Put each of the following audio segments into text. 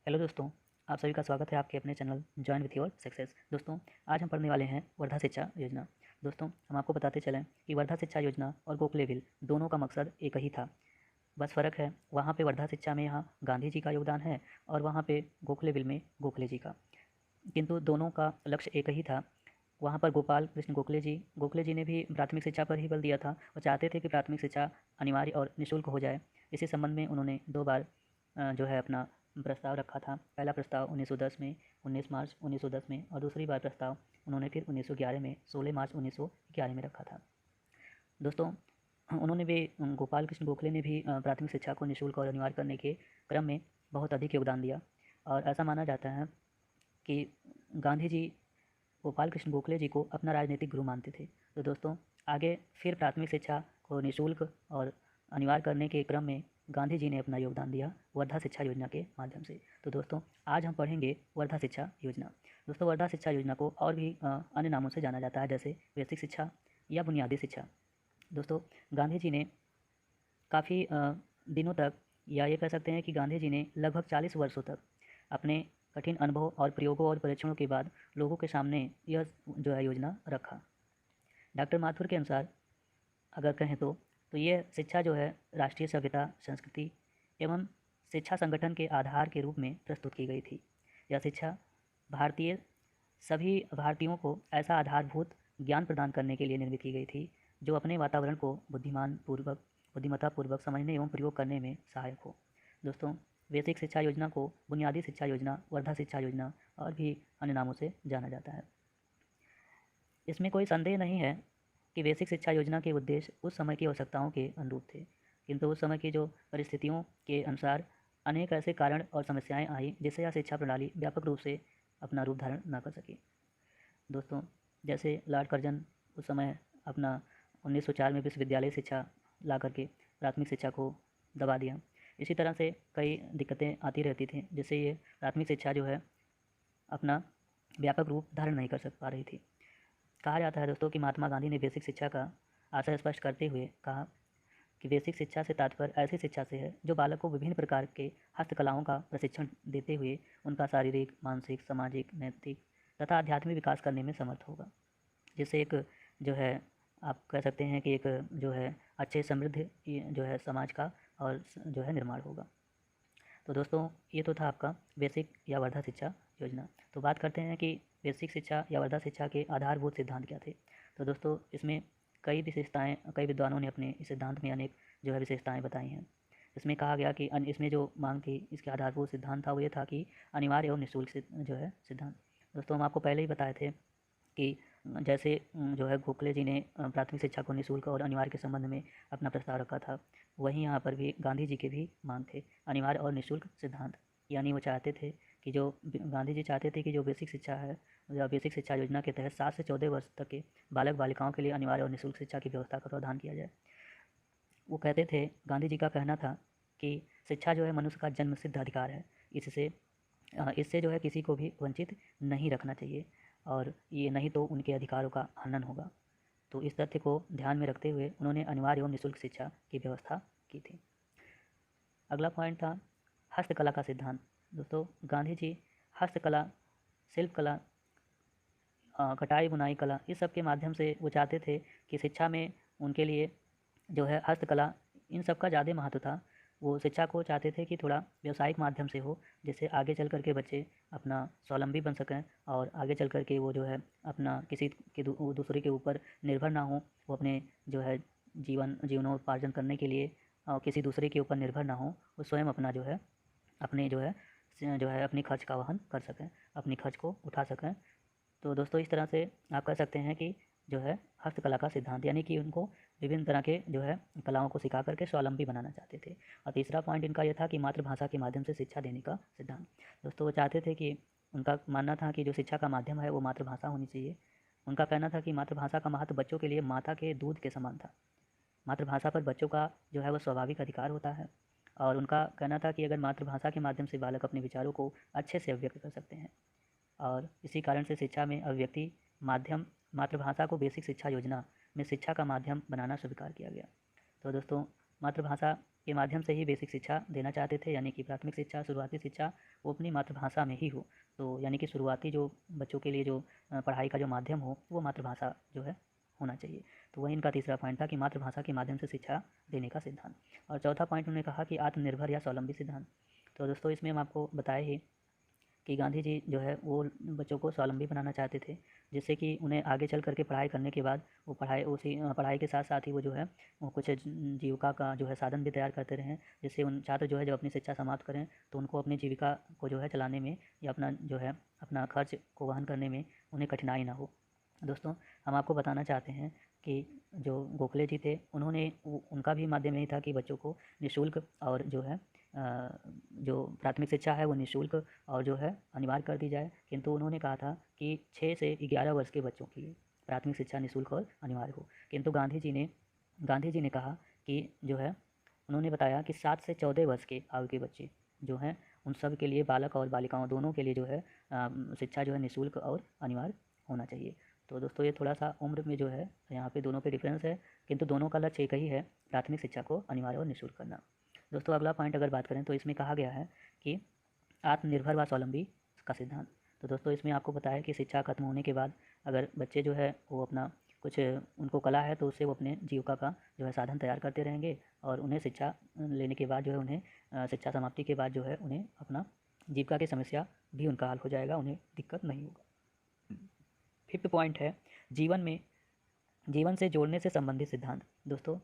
Hello दोस्तों, आप सभी का स्वागत है आपके अपने channel join with your success. दोस्तों, आज हम पढ़ने वाले हैं वर्धा शिक्षा योजना। दोस्तों, हम आपको बताते चलें कि वर्धा शिक्षा योजना और गोखलेविल दोनों का मकसद एक ही था। बस फ़र्क है, वहाँ पे वर्धा शिक्षा में यहाँ गांधी जी का योगदान है और वहाँ पे गोखलेविल में गोखले जी का, किंतु दोनों का लक्ष्य एक ही था। वहाँ पर गोपाल कृष्ण गोखले जी ने भी प्राथमिक शिक्षा पर ही बल दिया था। वो चाहते थे कि प्राथमिक शिक्षा अनिवार्य और निःशुल्क हो जाए। इसी संबंध में उन्होंने 2 बार जो है अपना प्रस्ताव रखा था। पहला प्रस्ताव 1910 में 19 मार्च 1910 में और दूसरी बार प्रस्ताव उन्होंने फिर 1911 में 16 मार्च 1911 में रखा था। दोस्तों, उन्होंने भी गोपाल कृष्ण गोखले ने भी प्राथमिक शिक्षा को निःशुल्क और अनिवार्य करने के क्रम में बहुत अधिक योगदान दिया और ऐसा माना जाता है कि गांधी जी गोपाल कृष्ण गोखले जी को अपना राजनीतिक गुरु मानते थे। तो दोस्तों, आगे फिर प्राथमिक शिक्षा को निःशुल्क और अनिवार्य करने के क्रम में गांधी जी ने अपना योगदान दिया वर्धा शिक्षा योजना के माध्यम से। तो दोस्तों, आज हम पढ़ेंगे वर्धा शिक्षा योजना। दोस्तों, वर्धा शिक्षा योजना को और भी अन्य नामों से जाना जाता है, जैसे बेसिक शिक्षा या बुनियादी शिक्षा। दोस्तों, गांधी जी ने काफ़ी दिनों तक, या ये कह सकते हैं कि गांधी जी ने लगभग 40 वर्षों तक अपने कठिन अनुभव और प्रयोगों और परीक्षणों के बाद लोगों के सामने यह जो है योजना रखा। डॉक्टर माथुर के अनुसार अगर कहें तो ये शिक्षा जो है राष्ट्रीय सभ्यता, संस्कृति एवं शिक्षा संगठन के आधार के रूप में प्रस्तुत की गई थी। यह शिक्षा भारतीय सभी भारतीयों को ऐसा आधारभूत ज्ञान प्रदान करने के लिए निर्मित की गई थी जो अपने वातावरण को बुद्धिमत्तापूर्वक समझने एवं प्रयोग करने में सहायक हो। दोस्तों, बेसिक शिक्षा योजना को बुनियादी शिक्षा योजना, वर्धा शिक्षा योजना और भी अन्य नामों से जाना जाता है। इसमें कोई संदेह नहीं है कि बेसिक शिक्षा योजना के उद्देश्य उस समय की आवश्यकताओं के अनुरूप थे, किंतु उस समय की जो परिस्थितियों के अनुसार अनेक ऐसे कारण और समस्याएं आई जिससे यह शिक्षा प्रणाली व्यापक रूप से अपना रूप धारण न कर सकी। दोस्तों, जैसे लॉर्ड कर्जन उस समय अपना 1904 में विश्वविद्यालय शिक्षा ला करके प्राथमिक शिक्षा को दबा दिया। इसी तरह से कई दिक्कतें आती रहती थी जिससे ये प्राथमिक शिक्षा जो है अपना व्यापक रूप धारण नहीं कर पा रही थी। कहा जाता है दोस्तों कि महात्मा गांधी ने बेसिक शिक्षा का आशय स्पष्ट करते हुए कहा कि बेसिक शिक्षा से तात्पर्य ऐसी शिक्षा से है जो बालक को विभिन्न प्रकार के हस्तकलाओं का प्रशिक्षण देते हुए उनका शारीरिक, मानसिक, सामाजिक, नैतिक तथा आध्यात्मिक विकास करने में समर्थ होगा, जिससे एक जो है आप कह सकते हैं कि एक जो है अच्छे समृद्ध जो है समाज का और जो है निर्माण होगा। तो दोस्तों, ये तो था आपका बेसिक या वर्धा शिक्षा योजना। तो बात करते हैं कि बेसिक शिक्षा या वर्धा शिक्षा के आधारभूत सिद्धांत क्या थे। तो दोस्तों, इसमें कई विशेषताएं, कई विद्वानों ने अपने इस सिद्धांत में अनेक जो है विशेषताएं बताई हैं। इसमें कहा गया कि इसमें जो मांग थी, इसके आधारभूत सिद्धांत था वो ये था कि अनिवार्य एवं निःशुल्क जो है सिद्धांत। दोस्तों, हम आपको पहले ही बताए थे कि जैसे जो है गोखले जी ने प्राथमिक शिक्षा को निःशुल्क और अनिवार्य के संबंध में अपना प्रस्ताव रखा था, वहीं यहाँ पर भी गांधी जी के भी मांग थे अनिवार्य और निःशुल्क सिद्धांत। यानी वो चाहते थे कि जो गांधी जी चाहते थे कि जो बेसिक शिक्षा है या बेसिक शिक्षा योजना के तहत 7 से 14 वर्ष तक के बालक बालिकाओं के लिए अनिवार्य और निःशुल्क शिक्षा की व्यवस्था का प्रावधान किया जाए। वो कहते थे, गांधी जी का कहना था कि शिक्षा जो है मनुष्य का जन्मसिद्ध अधिकार है, इससे जो है किसी को भी वंचित नहीं रखना चाहिए और ये नहीं तो उनके अधिकारों का हनन होगा। तो इस तथ्य को ध्यान में रखते हुए उन्होंने अनिवार्य एवं निःशुल्क शिक्षा की व्यवस्था की थी। अगला पॉइंट था हस्तकला का सिद्धांत। दोस्तों, गांधी जी हस्तकला, शिल्पकला, कटाई बुनाई कला, इस सब के माध्यम से वो चाहते थे कि शिक्षा में उनके लिए जो है हस्तकला, इन सब का ज़्यादा महत्व था। वो शिक्षा को चाहते थे कि थोड़ा व्यावसायिक माध्यम से हो, जिससे आगे चल कर के बच्चे अपना स्वावलंबी बन सकें और आगे चल कर के वो जो है अपना किसी के दूसरे के ऊपर निर्भर ना हो। वो अपने जो है जीवनोपार्जन करने के लिए किसी दूसरे के ऊपर निर्भर ना हो। वो स्वयं अपना जो है अपने जो है अपनी खर्च का वहन कर सकें, अपनी खर्च को उठा सकें। तो दोस्तों, इस तरह से आप कह सकते हैं कि जो है हस्तकला का सिद्धांत, यानी कि उनको विभिन्न तरह के जो है कलाओं को सिखा करके स्वावलंबी बनाना चाहते थे। और तीसरा पॉइंट इनका यह था कि मातृभाषा के माध्यम से शिक्षा देने का सिद्धांत। दोस्तों, वो चाहते थे कि उनका मानना था कि जो शिक्षा का माध्यम है वो मातृभाषा होनी चाहिए। उनका कहना था कि मातृभाषा का महत्व बच्चों के लिए माता के दूध के समान था। मातृभाषा पर बच्चों का जो है वो स्वाभाविक अधिकार होता है और उनका कहना था कि अगर मातृभाषा के माध्यम से बालक अपने विचारों को अच्छे से अभिव्यक्त कर सकते हैं, और इसी कारण से शिक्षा में अभिव्यक्ति माध्यम मातृभाषा को बेसिक शिक्षा योजना में शिक्षा का माध्यम बनाना स्वीकार किया गया। तो दोस्तों, मातृभाषा के माध्यम से ही बेसिक शिक्षा देना चाहते थे, यानी कि प्राथमिक शिक्षा, शुरुआती शिक्षा वो अपनी मातृभाषा में ही हो। तो यानी कि शुरुआती जो बच्चों के लिए जो पढ़ाई का जो माध्यम हो वो मातृभाषा जो है होना चाहिए। तो वही इनका तीसरा पॉइंट था कि मातृभाषा के माध्यम से शिक्षा देने का सिद्धांत। और चौथा पॉइंट उन्होंने कहा कि आत्मनिर्भर या स्वावलंबी सिद्धांत। तो दोस्तों इसमें हम आपको बताए ही कि गांधी जी जो है वो बच्चों को स्वावलंबी बनाना चाहते थे, जिससे कि उन्हें आगे चल करके पढ़ाई करने के बाद वो पढ़ाई के साथ साथ ही वो जो है वो कुछ जीविका का जो है साधन भी तैयार करते रहें, जिससे उन छात्र जो है जब अपनी शिक्षा समाप्त करें तो उनको अपनी जीविका को जो है चलाने में या अपना जो है अपना खर्च को वहन करने में उन्हें कठिनाई ना हो। दोस्तों हम आपको बताना चाहते हैं कि जो गोखले जी थे उन्होंने उनका भी माध्यम यही था कि बच्चों को निःशुल्क और जो है जो प्राथमिक शिक्षा है वो निःशुल्क और जो है अनिवार्य कर दी जाए, किंतु उन्होंने कहा था कि 6 से 11 वर्ष के बच्चों के लिए प्राथमिक शिक्षा निःशुल्क और अनिवार्य हो। किंतु गांधी जी ने कहा कि जो है उन्होंने बताया कि 7 से 14 वर्ष के आयु के बच्चे जो हैं उन सब के लिए, बालक और बालिकाओं दोनों के लिए जो है शिक्षा जो है निःशुल्क और अनिवार्य होना चाहिए। तो दोस्तों ये थोड़ा सा उम्र में जो है यहाँ पे दोनों पे डिफरेंस है, किंतु दोनों का लक्ष्य एक ही है, प्राथमिक शिक्षा को अनिवार्य और निःशुल्क करना। दोस्तों अगला पॉइंट अगर बात करें तो इसमें कहा गया है कि आत्मनिर्भर व स्वावलंबी का सिद्धांत। तो दोस्तों इसमें आपको पता है कि शिक्षा खत्म होने के बाद अगर बच्चे जो है वो अपना कुछ उनको कला है तो उससे वो अपने जीविका का जो है साधन तैयार करते रहेंगे, और उन्हें शिक्षा लेने के बाद जो है उन्हें शिक्षा समाप्ति के बाद जो है उन्हें अपना जीविका की समस्या भी उनका हल हो जाएगा, उन्हें दिक्कत नहीं होगा। फिफ्थ पॉइंट है जीवन से जोड़ने से संबंधित सिद्धांत। दोस्तों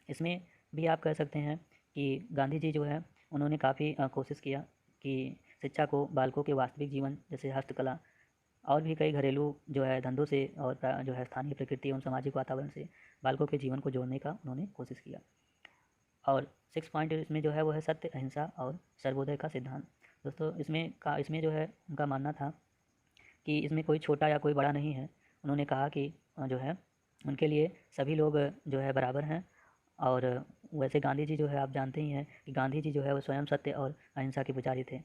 इसमें भी आप कह सकते हैं कि गांधी जी जो है उन्होंने काफ़ी कोशिश किया कि शिक्षा को बालकों के वास्तविक जीवन जैसे हस्तकला और भी कई घरेलू जो है धंधों से और जो है स्थानीय प्रकृति एवं सामाजिक वातावरण से बालकों के जीवन को जोड़ने का उन्होंने कोशिश किया। और 6 पॉइंट इसमें जो है वो है सत्य, अहिंसा और सर्वोदय का सिद्धांत। दोस्तों इसमें जो है उनका मानना था कि इसमें कोई छोटा या कोई बड़ा नहीं है। उन्होंने कहा कि जो है उनके लिए सभी लोग जो है बराबर हैं। और वैसे गांधी जी जो है आप जानते ही हैं कि गांधी जी जो है वो स्वयं सत्य और अहिंसा के पुजारी थे,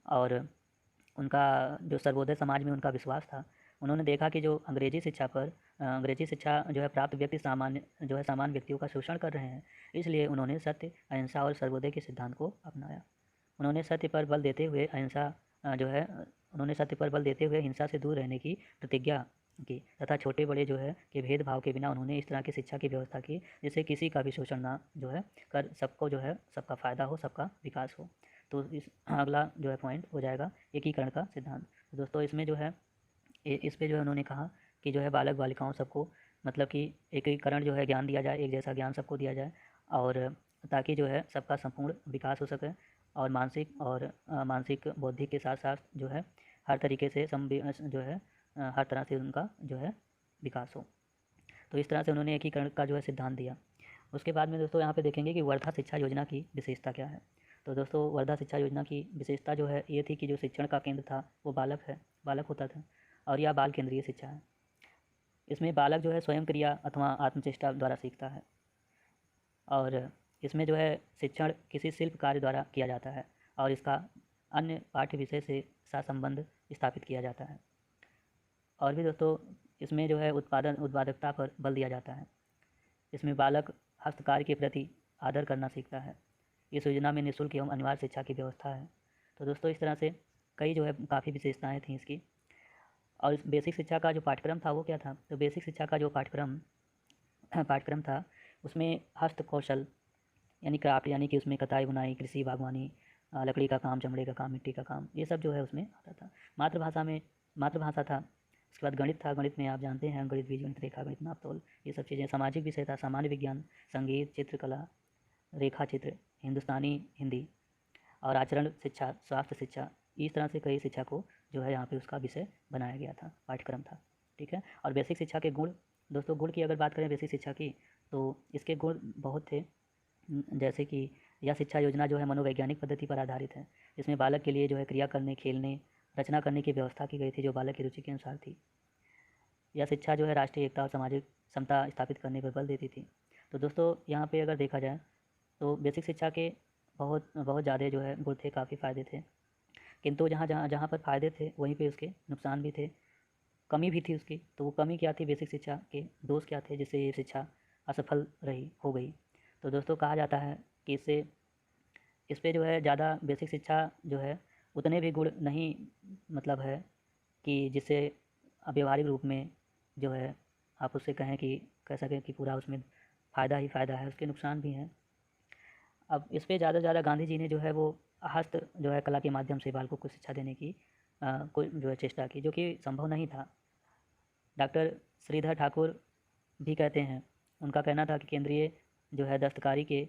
और उनका जो सर्वोदय समाज में उनका विश्वास था। उन्होंने देखा कि जो अंग्रेजी शिक्षा जो है प्राप्त व्यक्ति सामान्य व्यक्तियों का शोषण कर रहे हैं, इसलिए उन्होंने सत्य, अहिंसा और सर्वोदय के सिद्धांत को अपनाया। उन्होंने सत्य पर बल देते हुए हिंसा से दूर रहने की प्रतिज्ञा की, तथा छोटे बड़े जो है के भेदभाव के बिना उन्होंने इस तरह की शिक्षा की व्यवस्था की जिससे किसी का भी शोषण ना जो है कर, सबको जो है सबका फ़ायदा हो, सबका विकास हो। तो इस अगला जो है पॉइंट हो जाएगा एकीकरण का सिद्धांत। तो दोस्तों इसमें जो है इस पे जो है उन्होंने कहा कि जो है बालक बालिकाओं सबको मतलब कि एकीकरण जो है ज्ञान दिया जाए, एक जैसा ज्ञान सबको दिया जाए, और ताकि जो है सबका संपूर्ण विकास हो सके और मानसिक बौद्धिक के साथ साथ जो है हर तरीके से हर तरह से उनका जो है विकास हो। तो इस तरह से उन्होंने एकीकरण का जो है सिद्धांत दिया। उसके बाद में दोस्तों यहाँ पे देखेंगे कि वर्धा शिक्षा योजना की विशेषता क्या है। तो दोस्तों वर्धा शिक्षा योजना की विशेषता जो है ये थी कि जो शिक्षण का केंद्र था वो बालक होता था, और यह बाल केंद्रीय शिक्षा है। इसमें बालक जो है स्वयं क्रिया अथवा आत्मचेष्टा द्वारा सीखता है, और इसमें जो है शिक्षण किसी शिल्प कार्य द्वारा किया जाता है, और इसका अन्य पाठ्य विषय से सहसंबंध स्थापित किया जाता है। और भी दोस्तों इसमें जो है उत्पादकता पर बल दिया जाता है। इसमें बालक हस्तकार्य के प्रति आदर करना सीखता है। इस योजना में निःशुल्क एवं अनिवार्य शिक्षा की व्यवस्था है। तो दोस्तों इस तरह से कई जो है काफ़ी विशेषताएँ थीं इसकी। और इस बेसिक शिक्षा का जो पाठ्यक्रम था वो क्या था, तो बेसिक शिक्षा का जो पाठ्यक्रम था उसमें हस्त कौशल यानी क्राफ्ट, यानी कि उसमें कताई बुनाई, कृषि, बागवानी, लकड़ी का काम, चमड़े का काम, मिट्टी का काम, ये सब जो है उसमें आता था। मातृभाषा था। उसके बाद गणित था। गणित में आप जानते हैं गणित, बीजगणित, रेखा गणित, नापतोल, ये सब चीज़ें। सामाजिक विषय था, सामान्य विज्ञान, संगीत, चित्रकला, रेखा चित्र, हिंदुस्तानी हिंदी, और आचरण शिक्षा, स्वास्थ्य शिक्षा, इस तरह से कई शिक्षा को जो है यहाँ पे उसका विषय बनाया गया था, पाठ्यक्रम था। ठीक है। और बेसिक शिक्षा के गुण, दोस्तों गुण की अगर बात करें बेसिक शिक्षा की तो इसके गुण बहुत थे। जैसे कि यह शिक्षा योजना जो है मनोवैज्ञानिक पद्धति पर आधारित है। इसमें बालक के लिए जो है क्रिया करने, खेलने, रचना करने की व्यवस्था की गई थी जो बालक की रुचि के अनुसार थी। यह शिक्षा जो है राष्ट्रीय एकता और सामाजिक समता स्थापित करने पर बल देती थी। तो दोस्तों यहाँ पे अगर देखा जाए तो बेसिक शिक्षा के बहुत ज़्यादा जो है गुण थे, काफ़ी फ़ायदे थे, किंतु जहाँ पर फ़ायदे थे वहीं पे उसके नुकसान भी थे, कमी भी थी उसकी। तो वो कमी क्या थी, बेसिक शिक्षा के दोष क्या थे जिससे ये शिक्षा असफल हो गई। तो दोस्तों कहा जाता है कि इस पे जो है ज़्यादा बेसिक शिक्षा जो है उतने भी गुण नहीं मतलब है कि जिससे व्यवहारिक रूप में जो है आप उससे कहें कि कह सकें कि पूरा उसमें फ़ायदा ही फ़ायदा है, उसके नुकसान भी हैं। अब इस पे ज़्यादा से ज़्यादा गांधी जी ने जो है वो हस्त जो है कला के माध्यम से बालकों को शिक्षा देने की कोई जो है चेष्टा की, जो कि संभव नहीं था। डॉक्टर श्रीधर ठाकुर भी कहते हैं, उनका कहना था कि केंद्रीय जो है दस्तकारी के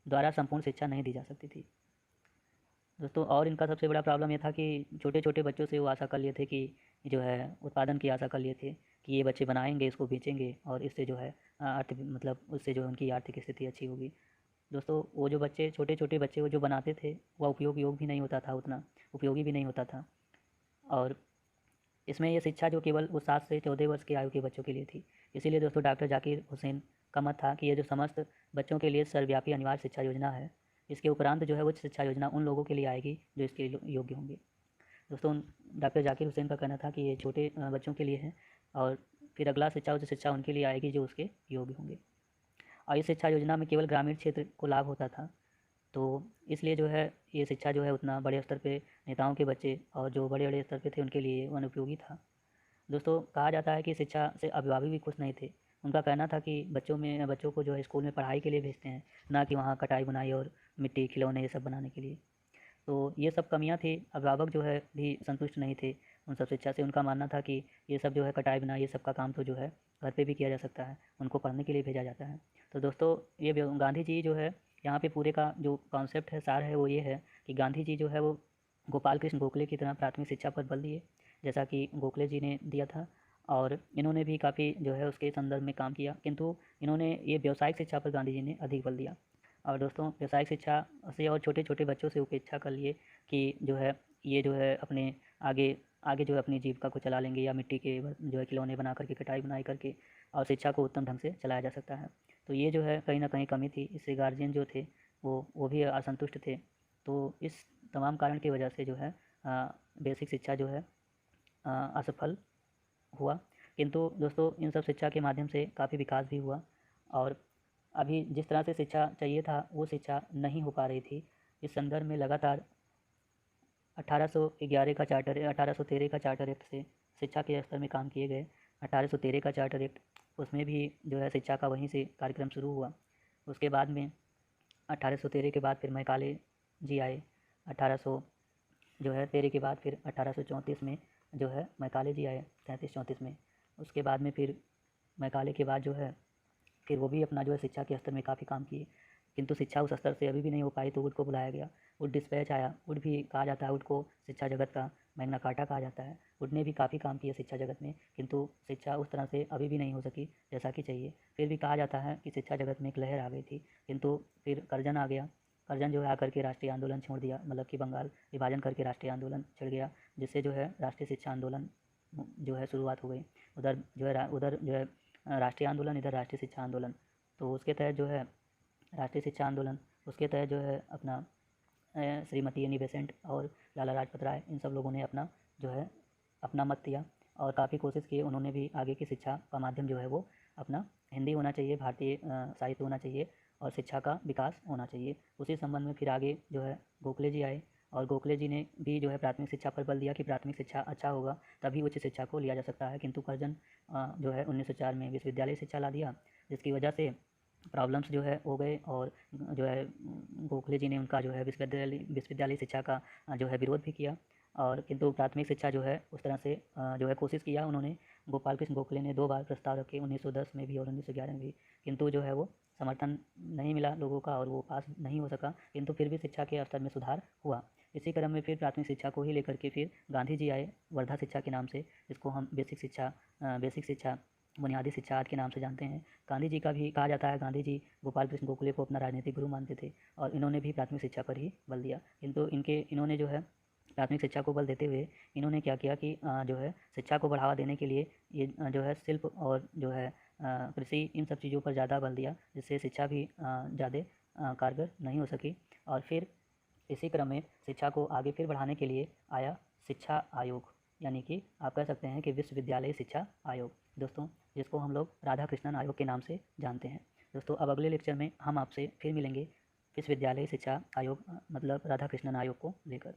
द्वारा संपूर्ण शिक्षा नहीं दी जा सकती थी। दोस्तों और इनका सबसे बड़ा प्रॉब्लम ये था कि छोटे छोटे बच्चों से वो आशा कर लिए थे कि जो है उत्पादन की आशा कर लिए थे कि ये बच्चे बनाएंगे, इसको बेचेंगे और इससे जो है अर्थ मतलब उससे जो है उनकी आर्थिक स्थिति अच्छी होगी। दोस्तों वो जो बच्चे छोटे छोटे बच्चे वो जो बनाते थे वह उपयोग भी नहीं होता था, उतना उपयोगी भी नहीं होता था। और इसमें ये शिक्षा जो केवल वो 7 से 14 वर्ष की आयु के बच्चों के लिए थी। इसीलिए दोस्तों डॉक्टर जाकिर हुसैन का मत था कि ये जो समस्त बच्चों के लिए सर्वव्यापी अनिवार्य शिक्षा योजना है, इसके उपरांत जो है उच्च शिक्षा योजना उन लोगों के लिए आएगी जो इसके योग्य होंगे। दोस्तों डॉक्टर जाकिर हुसैन का कहना था कि ये छोटे बच्चों के लिए है और फिर अगला शिक्षा उच्च शिक्षा उनके लिए आएगी जो उसके योग्य होंगे। और इस शिक्षा योजना में केवल ग्रामीण क्षेत्र को लाभ होता था, तो इसलिए जो है ये शिक्षा जो है उतना बड़े स्तर पे नेताओं के बच्चे और जो बड़े-बड़े स्तर पे थे उनके लिए अनुपयोगी था। दोस्तों कहा जाता है कि शिक्षा से अभिभावक भी खुश नहीं थे। उनका कहना था कि बच्चों को जो है स्कूल में पढ़ाई के लिए भेजते हैं, ना कि वहाँ कटाई-बुनाई और मिट्टी, खिलौने ये सब बनाने के लिए। तो ये सब कमियाँ थी, अभिभावक जो है भी संतुष्ट नहीं थे उन सब शिक्षा से। उनका मानना था कि ये सब जो है कटाई-बुनाई ये सब का काम तो जो है घर पे भी किया जा सकता है, उनको पढ़ने के लिए भेजा जाता है। तो दोस्तों ये गांधी जी जो है यहाँ पे पूरे का जो कॉन्सेप्ट है, सार है, वो ये है कि गांधी जी जो है वो गोपाल कृष्ण गोखले की तरह प्राथमिक शिक्षा पर बल दिए, जैसा कि गोखले जी ने दिया था। और इन्होंने भी काफ़ी जो है उसके संदर्भ में काम किया, किंतु इन्होंने ये व्यावसायिक शिक्षा पर गांधी जी ने अधिक बल दिया। और दोस्तों व्यावसायिक शिक्षा से और छोटे-छोटे बच्चों से उपेक्षा कर लिए कि जो है ये जो है अपने आगे आगे जो है अपनी जीविका को चला लेंगे या मिट्टी के जो है खिलौने बना करके, कटाई-बुनाई करके और शिक्षा को उत्तम ढंग से चलाया जा सकता है। तो ये जो है कहीं न कहीं कमी थी, इससे गार्जियन जो थे वो भी असंतुष्ट थे। तो इस तमाम कारण की वजह से जो है बेसिक शिक्षा जो है असफल हुआ। किंतु दोस्तों इन सब शिक्षा के माध्यम से काफ़ी विकास भी हुआ और अभी जिस तरह से शिक्षा चाहिए था वो शिक्षा नहीं हो पा रही थी। इस संदर्भ में लगातार 1811 का चार्टर 1813 का चार्टर एक्ट से शिक्षा के स्तर में काम किए गए। 1813 का चार्टर एक्ट, उसमें भी जो है शिक्षा का वहीं से कार्यक्रम शुरू हुआ। उसके बाद में 1813 के बाद फिर मैकाले जी आए। 1800 जो है 13 के बाद फिर 1834 में जो है मैकाले जी आए, 33-34 में। उसके बाद में फिर मैकाले के बाद जो है फिर वो भी अपना जो है शिक्षा के स्तर में काफ़ी काम किए, किंतु शिक्षा उस स्तर से अभी भी नहीं हो पाई, तो वुड को बुलाया गया। वुड डिस्पैच आया। वुड भी कहा जाता है, वुड को शिक्षा जगत का मैग्ना कार्टा कहा जाता है। वुड ने भी काफ़ी काम किया शिक्षा जगत में, किंतु शिक्षा उस तरह से अभी भी नहीं हो सकी जैसा कि चाहिए। फिर भी कहा जाता है कि शिक्षा जगत में एक लहर आ गई थी, किंतु फिर कर्जन आ गया। कर्जन जो है आकर के राष्ट्रीय आंदोलन छोड़ दिया, मतलब कि बंगाल विभाजन करके राष्ट्रीय आंदोलन छिड़ गया, जिससे जो है राष्ट्रीय शिक्षा आंदोलन जो है शुरुआत हो गई। उधर जो है राष्ट्रीय आंदोलन, इधर राष्ट्रीय शिक्षा आंदोलन। तो उसके तहत जो है राष्ट्रीय शिक्षा आंदोलन, उसके तहत जो है अपना श्रीमती एनी बेसेंट और लाला लाजपत राय, इन सब लोगों ने अपना जो है अपना मत दिया और काफ़ी कोशिश की। उन्होंने भी आगे की शिक्षा का माध्यम जो है वो अपना हिंदी होना चाहिए, भारतीय साहित्य होना चाहिए और शिक्षा का विकास होना चाहिए। उसी संबंध में फिर आगे जो है गोखले जी आए और गोखले जी ने भी जो है प्राथमिक शिक्षा पर बल दिया कि प्राथमिक शिक्षा अच्छा होगा तभी उच्च शिक्षा को लिया जा सकता है। किंतु कर्जन जो है 1904 में विश्वविद्यालय शिक्षा ला दिया, जिसकी वजह से प्रॉब्लम्स जो है हो गए और जो है गोखले जी ने उनका जो है विश्वविद्यालय शिक्षा का जो है विरोध भी किया। और किंतु प्राथमिक शिक्षा जो है उस तरह से जो है कोशिश किया उन्होंने। गोपाल कृष्ण गोखले ने 2 बार प्रस्ताव रखे, 1910 में भी और 1911 में भी, किंतु जो है वो समर्थन नहीं मिला लोगों का और वो पास नहीं हो सका। किंतु फिर भी शिक्षा के स्तर में सुधार हुआ। इसी क्रम में फिर प्राथमिक शिक्षा को ही लेकर के फिर गांधी जी आए वर्धा शिक्षा के नाम से, जिसको हम बेसिक शिक्षा बुनियादी शिक्षा आदि के नाम से जानते हैं। गांधी जी का भी कहा जाता है, गांधी जी गोपाल कृष्ण गोखले को अपना राजनीतिक गुरु मानते थे और इन्होंने भी प्राथमिक शिक्षा पर ही बल दिया। किंतु इन्होंने जो है प्राथमिक शिक्षा को बल देते हुए इन्होंने क्या किया कि जो है शिक्षा को बढ़ावा देने के लिए ये जो है शिल्प और जो है कृषि, इन सब चीज़ों पर ज़्यादा बल दिया, जिससे शिक्षा भी ज़्यादा कारगर नहीं हो सकी। और फिर इसी क्रम में शिक्षा को आगे फिर बढ़ाने के लिए आया शिक्षा आयोग, यानी कि आप कह सकते हैं कि विश्वविद्यालय शिक्षा आयोग दोस्तों, जिसको हम लोग राधा कृष्णन आयोग के नाम से जानते हैं। दोस्तों अब अगले लेक्चर में हम आपसे फिर मिलेंगे विश्वविद्यालय शिक्षा आयोग मतलब राधाकृष्णन आयोग को लेकर।